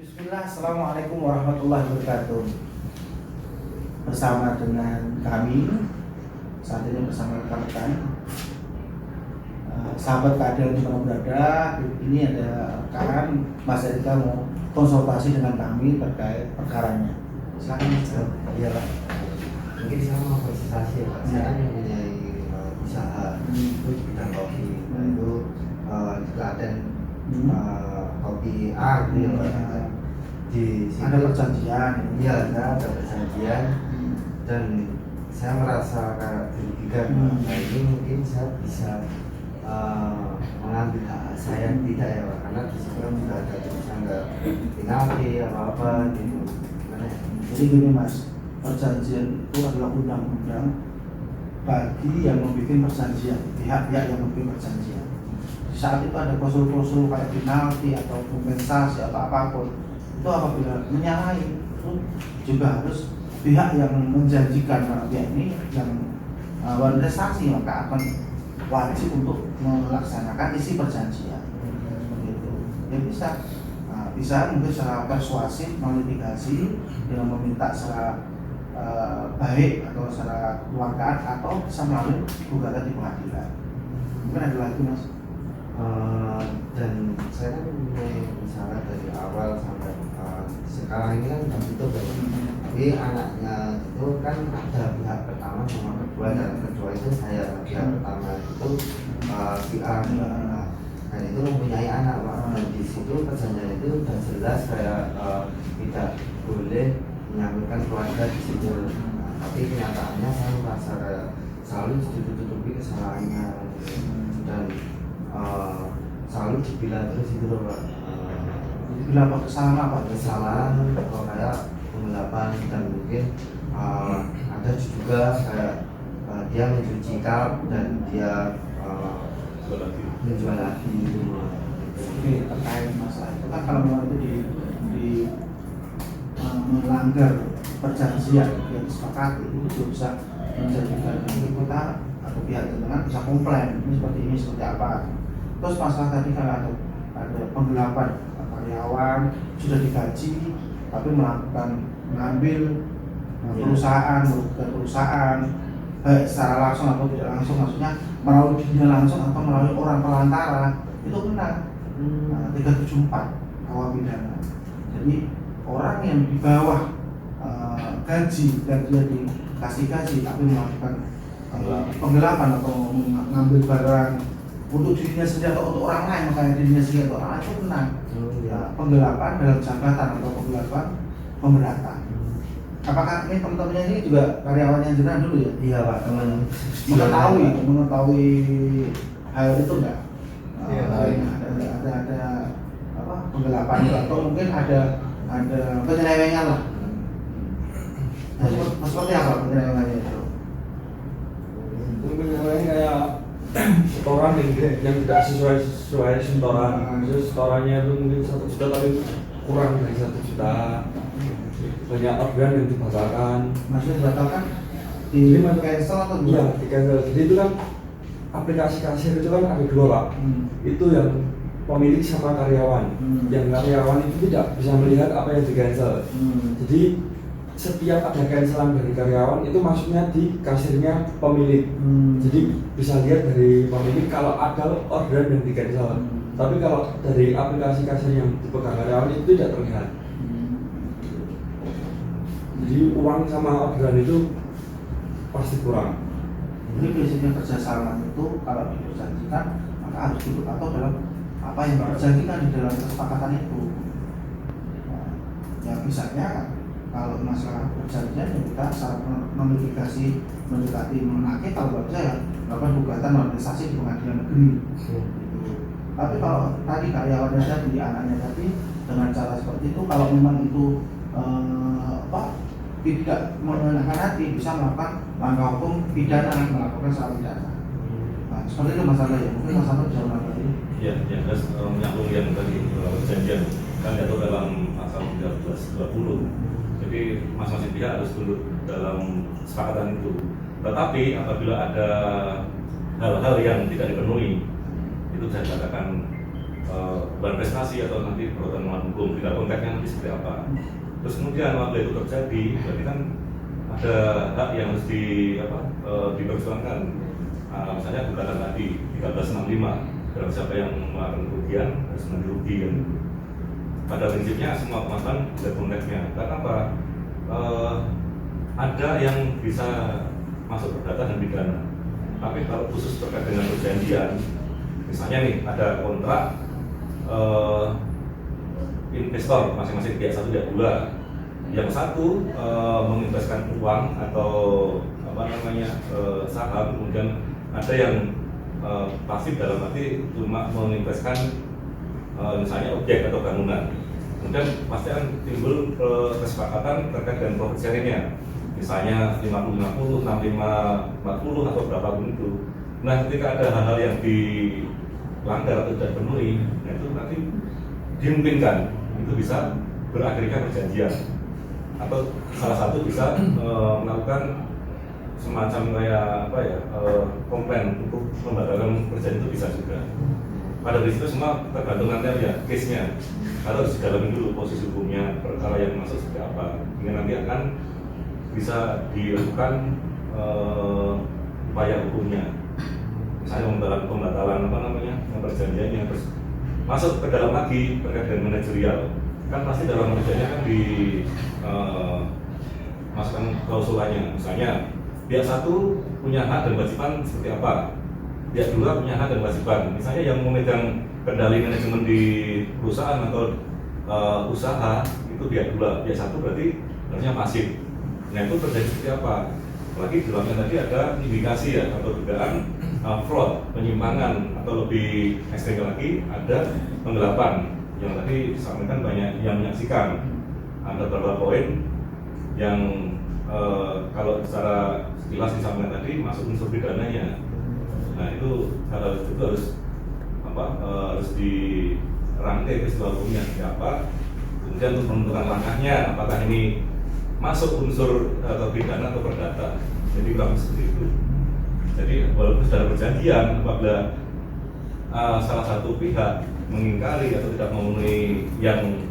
Bismillah, Assalamualaikum warahmatullahi wabarakatuh. Bersama dengan kami saat ini bersama rekan-rekan sahabat keadilan di mana berada. Ini ada rekan Mas Erika mau konsultasi dengan kami terkait perkaranya. Silakan Mas. Iya Pak, mungkin saya mau konsultasi ya Pak. Saya kan mempunyai usaha itu di bidang kopi. Nah itu di Klaten kopi A gitu ya Pak. Di Ada perjanjian. Iya, ada perjanjian dan saya merasa kayak dirugikan. Nah ini mungkin saya bisa mengambil hak saya tidak ya Pak, karena di situ kan juga ada tulisan nggak penalti apa gitu. Gimana ya? Jadi gini Mas, perjanjian itu adalah undang-undang bagi yang membuat perjanjian, pihak-pihak yang membuat perjanjian. Di saat itu ada klausul-klausul kayak penalti atau kompensasi atau apapun, itu apabila menyalahi itu juga harus pihak yang menjanjikan pihak ini yang berinvestasi maka akan wajib untuk melaksanakan isi perjanjian. Begitu. Ya bisa mungkin secara persuasif melitigasi dengan meminta secara baik atau secara keluargaan atau bisa melalui gugatan di pengadilan. Mungkin ada lagi Mas. Dan saya kan mempunyai usaha dari awal sampai sekarang ini kan begitu banyak. Tapi anaknya itu kan ada pihak pertama sama kedua, dan kedua itu saya. Pihak pertama itu si A. Dan itu mempunyai anak Pak. Dan di situ perjanjian itu sudah jelas saya tidak boleh menyambutkan keluarga di situ. Tapi kenyataannya saya merasa kayak selalu ditutup-tutupi kesalahannya dan selalu dibilang terus itu loh Pak. Dibilang apa kesalahan apa? Kesalahan kalau kayak penggelapan dan mungkin ada juga kayak dia mencuci cup dan dia menjual lagi gitu. Oke, terkait masalah itu kan kalau memang itu di melanggar perjanjian yang disepakati itu juga bisa menjadikan kita atau pihak tertentu bisa komplain ini seperti apa. Terus masalah tadi kalau ada penggelapan karyawan sudah digaji tapi mengambil perusahaan baik secara langsung atau tidak langsung, maksudnya melalui dirinya langsung atau melalui orang perantara, itu kena 374 KUH pidana. Jadi orang yang di bawah gaji dan dia dikasih gaji tapi melakukan penggelapan atau mengambil barang untuk dirinya sendiri atau untuk orang lain, makanya dirinya sendiri atau orang lain itu kena penggelapan dalam jabatan atau penggelapan pemberatan. Apakah ini teman-temannya ini juga karyawan yang jenah dulu ya? Iya Pak, teman mengetahui hal itu enggak? Iya, ada apa penggelapan itu atau mungkin ada penyelewengan lah. Seperti apa penyelewengannya itu? Penyelewengan kayak setoran yang tidak sesuai setoran. Terus setorannya itu mungkin 1 juta tapi kurang dari 1 juta. Banyak organ yang dibatalkan. Maksudnya dibatalkan di cancel atau gimana? Iya, di cancel. Jadi itu kan aplikasi kasir itu kan ada 2 Pak. Itu yang pemilik sama karyawan. Yang karyawan itu tidak bisa melihat apa yang di cancel. Jadi setiap ada cancelan dari karyawan itu masuknya di kasirnya pemilik. Jadi bisa lihat dari pemilik kalau ada orderan yang di cancel. Tapi kalau dari aplikasi kasir yang dipegang karyawan itu tidak terlihat. Jadi uang sama orderan itu pasti kurang. Ini prinsipnya kerjasama itu kalau diperjanjikan maka harus duduk atau dalam apa yang diperjanjikan di dalam kesepakatan itu. Ya misalnya kalau masalah perjanjian ya kita secara memitigasi mendekati menakik kalau bisa ya melakukan gugatan organisasi di pengadilan negeri. Tapi kalau tadi karyawannya tadi, anaknya tadi dengan cara seperti itu, kalau memang itu tidak mengenakan hati, bisa melakukan langkah hukum pidana, melakukan secara pidana. Nah, seperti itu masalahnya. Mungkin masalah bisa menanggapi. Ya, terus menyambung yang tadi perjanjian kan jatuh dalam pasal 1320. Jadi masing-masing pihak harus duduk dalam kesepakatan itu. Tetapi apabila ada hal-hal yang tidak dipenuhi, itu bisa dikatakan beban prestasi atau nanti perbuatan melawan hukum, tidak konteksnya nanti seperti apa. Terus kemudian waktu itu terjadi, berarti kan ada hak yang harus diperjuangkan. Misalnya gugatan tadi 1365, dalam siapa yang melakukan kerugian harus ganti rugi kan. Pada prinsipnya semua permasalahan ada konteksnya. Karena apa? Ada yang bisa masuk perdata dan pidana. Tapi kalau khusus terkait dengan perjanjian, misalnya nih ada kontrak investor masing-masing pihak satu pihak dua, yang satu menginvestkan uang atau saham, kemudian ada yang pasif dalam arti cuma menginvestkan misalnya objek atau bangunan, kemudian pasti akan timbul kesepakatan terkait dengan profit sharing-nya, misalnya 50-50, 65-40 atau berapapun itu. Nah, ketika ada hal-hal yang dilanggar atau tidak penuhi, nah itu nanti dimungkinkan itu bisa berakhirnya perjanjian, atau salah satu bisa melakukan semacam kayak komplain untuk membatalkan perjanjian, itu bisa juga. Pada prinsipnya semua tergantung nanti ya case-nya. Harus didalami dulu posisi hukumnya, perkara yang masuk seperti apa, hingga nanti akan bisa dilakukan upaya hukumnya. Misalnya pembatalan perjanjiannya, terus masuk ke dalam lagi terkait dengan manajerial. Kan pasti dalam perjanjiannya kan di masukkan klausulanya. Misalnya pihak satu punya hak dan kewajiban seperti apa, pihak dua punya hak dan kewajiban. Misalnya yang memegang kendali manajemen di perusahaan atau usaha itu pihak dua, pihak satu berarti harusnya pasif. Nah itu terjadi seperti apa? Apalagi di dalamnya tadi ada indikasi ya atau dugaan fraud, penyimpangan, atau lebih ekstrim lagi ada penggelapan yang tadi disampaikan banyak yang menyaksikan. Ada beberapa poin yang kalau secara sekilas disampaikan tadi masuk unsur pidananya. Nah itu hal itu harus dirangkai peristiwa hukumnya seperti apa, kemudian untuk menentukan langkahnya apakah ini masuk unsur atau pidana atau perdata. Jadi kurang seperti itu. Jadi walaupun sudah perjanjian, apabila salah satu pihak mengingkari atau tidak memenuhi yang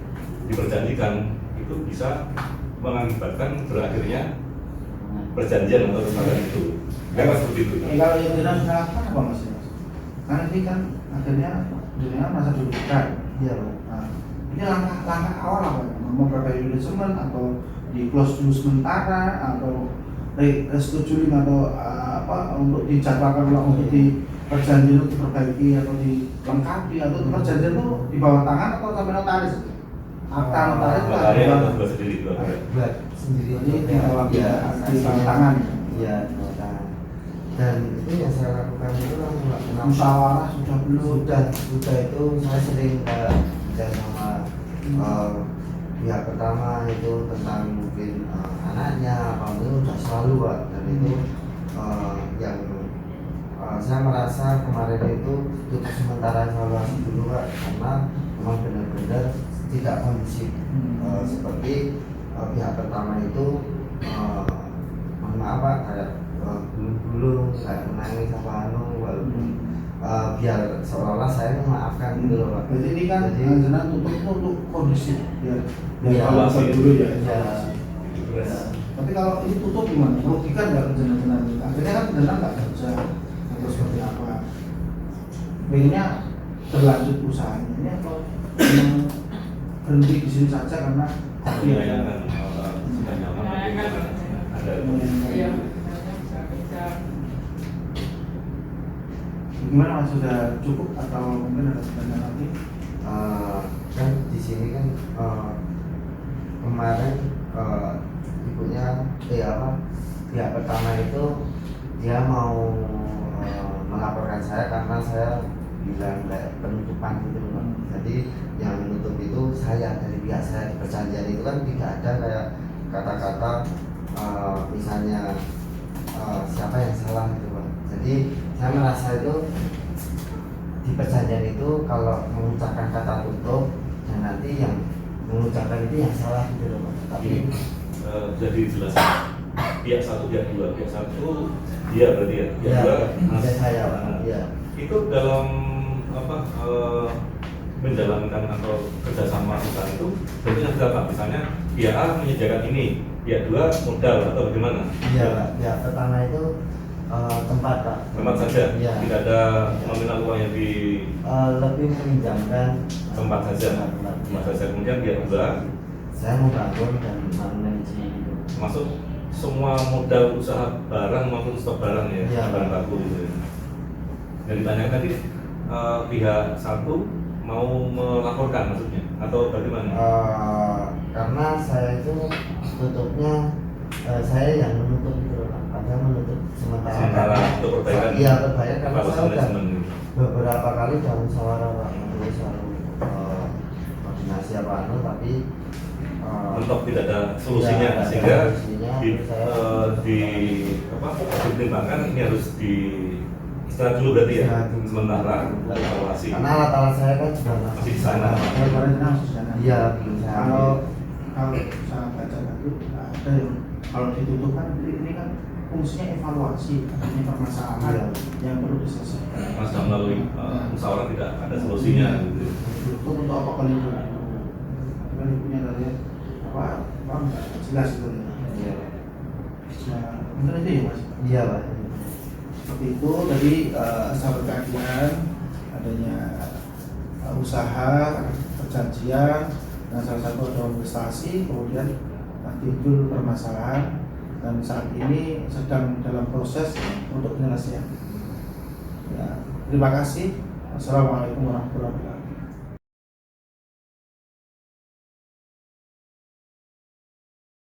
diperjanjikan, itu bisa mengakibatkan berakhirnya perjanjian atau kesepakatan itu. Memang seperti itu. Kalau yang tidak melakukan apa mas? Karena ini kan akhirnya dunia masa dirugikan. Iya. Nah, ini langkah awal apa? Memperbaiki manajemen atau di close dulu sementara atau restructuring atau untuk dijadwalkan ulang untuk di perjanjian itu diperbaiki atau dilengkapi, atau perjanjian itu di bawah tangan atau sampai notaris? Akta notaris buat sendiri buat sendiri jadi tinggal di bawah tangan. Iya, di bawah tangan. Dan itu yang saya lakukan itu kan melakukan Musyawarah sudah belum? Sudah itu saya sering bicara sama pihak pertama itu tentang mungkin anaknya apa itu sudah selalu Pak. Dan itu yang saya merasa kemarin itu tutup sementara evaluasi dulu Pak, karena memang benar-benar tidak kondusif. Seperti pihak pertama itu maaf Pak, kayak bulu-bulu kayak menangis apa walaupun biar seolah-olah saya memaafkan gitu loh Pak. Jadi ini kan jenengan tutup itu untuk kondisi biar evaluasi dulu ya. Tapi kalau ini tutup gimana? Merugikan nggak jenengan? Akhirnya kan jenengan nggak kerja atau seperti apa? Pengennya berlanjut usahanya ini atau berhenti di sini saja karena sudah nyaman ada gimana mas, sudah cukup atau mungkin ada pertanyaan lagi? Kan di sini kan kemarin ibunya pihak pertama itu dia mau melaporkan saya karena saya bilang kayak penutupan gitu loh. Jadi yang menutup itu saya, dari pihak saya. Di perjanjian itu kan tidak ada kayak kata-kata misalnya siapa yang salah gitu Pak. Jadi saya merasa itu di perjanjian itu kalau mengucapkan kata tutup dan nanti yang mengucapkan itu yang salah gitu loh Pak. Tapi jadi jelas pihak satu pihak dua, pihak satu dia berarti ya, pihak dua saya Pak. Iya. Itu dalam menjalankan atau kerjasama usaha itu bentuknya seperti apa? Misalnya pihak A menyediakan ini, pihak 2 modal atau bagaimana? Iya Pak, pihak pertama itu tempat Pak. Tempat saja, Iya. tidak ada nominal uang yang di Lebih meminjamkan tempat saja. tempat. Tempat saja. Kemudian pihak 2 Saya mau bangun dan manajemen itu. masuk semua modal usaha barang maupun stok barang ya, Iya. barang baku gitu ya. Dan ditanyakan tadi pihak 1 mau melaporkan maksudnya atau bagaimana? Karena saya itu tutupnya saya yang menutup itu Pak. Saya menutup Sementara untuk perbaikan Iya perbaikan karena evaluasi saya udah manajemen gitu. beberapa kali dalam musyawarah Pak, terus selalu koordinasi apa tapi Mentok tidak ada solusinya Iya, sehingga ada solusinya, di, terus saya- di apa dipertimbangkan ini harus di istirahat dulu berarti ya Istirahat dulu. sementara evaluasi. karena alat-alat saya kan juga Masih di sana. Barang-barangnya masih di sana. Iya belum saya Kalau ambil. saya baca tadi ada yang kalau ditutup kan ini kan fungsinya evaluasi, adanya permasalahan Iya. yang perlu diselesaikan. Mas sudah melalui musyawarah tidak ada solusinya gitu. Ditutup untuk apa kali itu? Kan punya dari apa nggak jelas itu. Iya. Nah, mungkin itu ya Mas. Iya Pak. Seperti itu tadi sahabat keadilan adanya usaha perjanjian dan salah satu adalah investasi kemudian timbul permasalahan dan saat ini sedang dalam proses untuk penyelesaian. Ya, terima kasih. Wassalamualaikum warahmatullahi wabarakatuh.